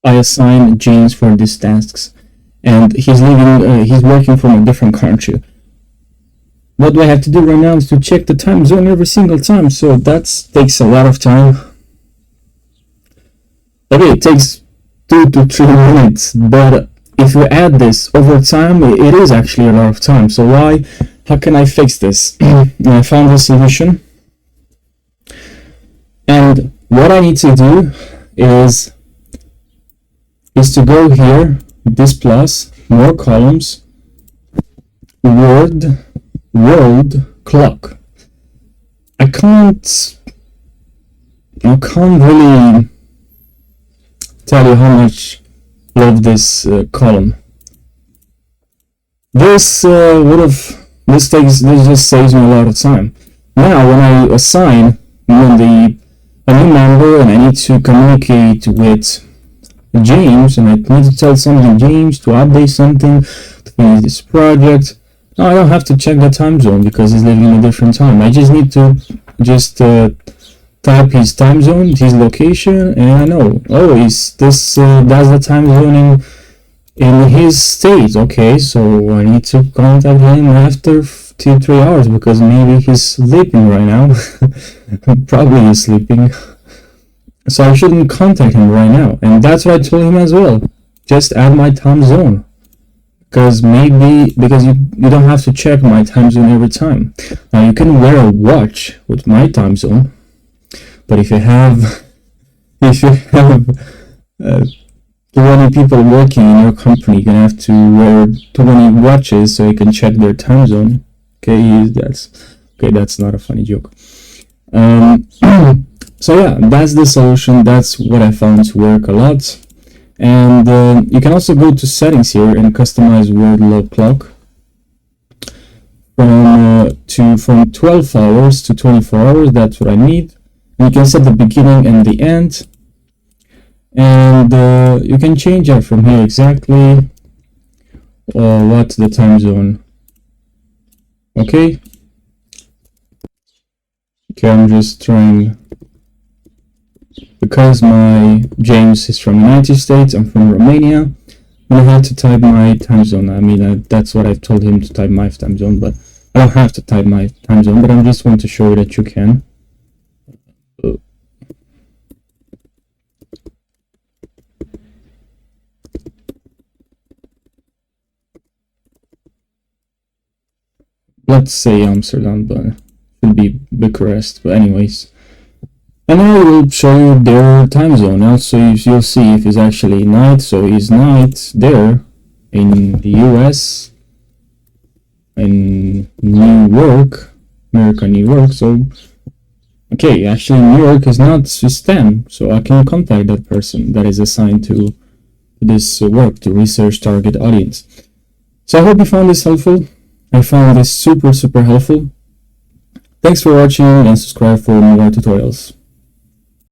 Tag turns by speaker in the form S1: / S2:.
S1: I assign James for these tasks, and he's working from a different country. What do I have to do right now is to check the time zone every single time, so that takes a lot of time. Okay, it takes 2 to 3 minutes, but if you add this over time, it is actually a lot of time. So how can I fix this? I found a solution, and what I need to do is to go here, this plus, more columns, world clock. I can't really tell you how much I love this column. This just saves me a lot of time. Now when I assign a new member and I need to communicate with James, and I need to tell James to update something, to finish this project. No, I don't have to check the time zone because he's living in a different time. I just need to type his time zone, his location, and I know, that's the time zone in his state. Okay, so I need to contact him after 2-3 hours because maybe he's sleeping right now. Probably he's sleeping. So I shouldn't contact him right now, and that's what I told him as well. Just add my time zone, because you don't have to check my time zone every time. Now you can wear a watch with my time zone, but if you have 20 people working in your company, you're gonna have to wear 20 watches so you can check their time zone. Okay, that's not a funny joke. So yeah, that's the solution. That's what I found to work a lot. And you can also go to settings here and customize Worldclock from 12 hours to 24 hours. That's what I need. And you can set the beginning and the end, and you can change that from here exactly what's the time zone. Okay, I'm just trying, because my James is from the United States, I'm from Romania, and I had to type my time zone. I mean, that's what I told him, to type my time zone, but I don't have to type my time zone, but I just want to show you that you can. Let's say Amsterdam, but it should be Bucharest, but anyways. And now it will show you their time zone. Also, you'll see if it's actually night. So it's night there in the US, in America, New York. So, okay, actually New York is not, it's 10. So I can contact that person that is assigned to this work, to research target audience. So I hope you found this helpful. I found this super helpful. Thanks for watching, and subscribe for more tutorials.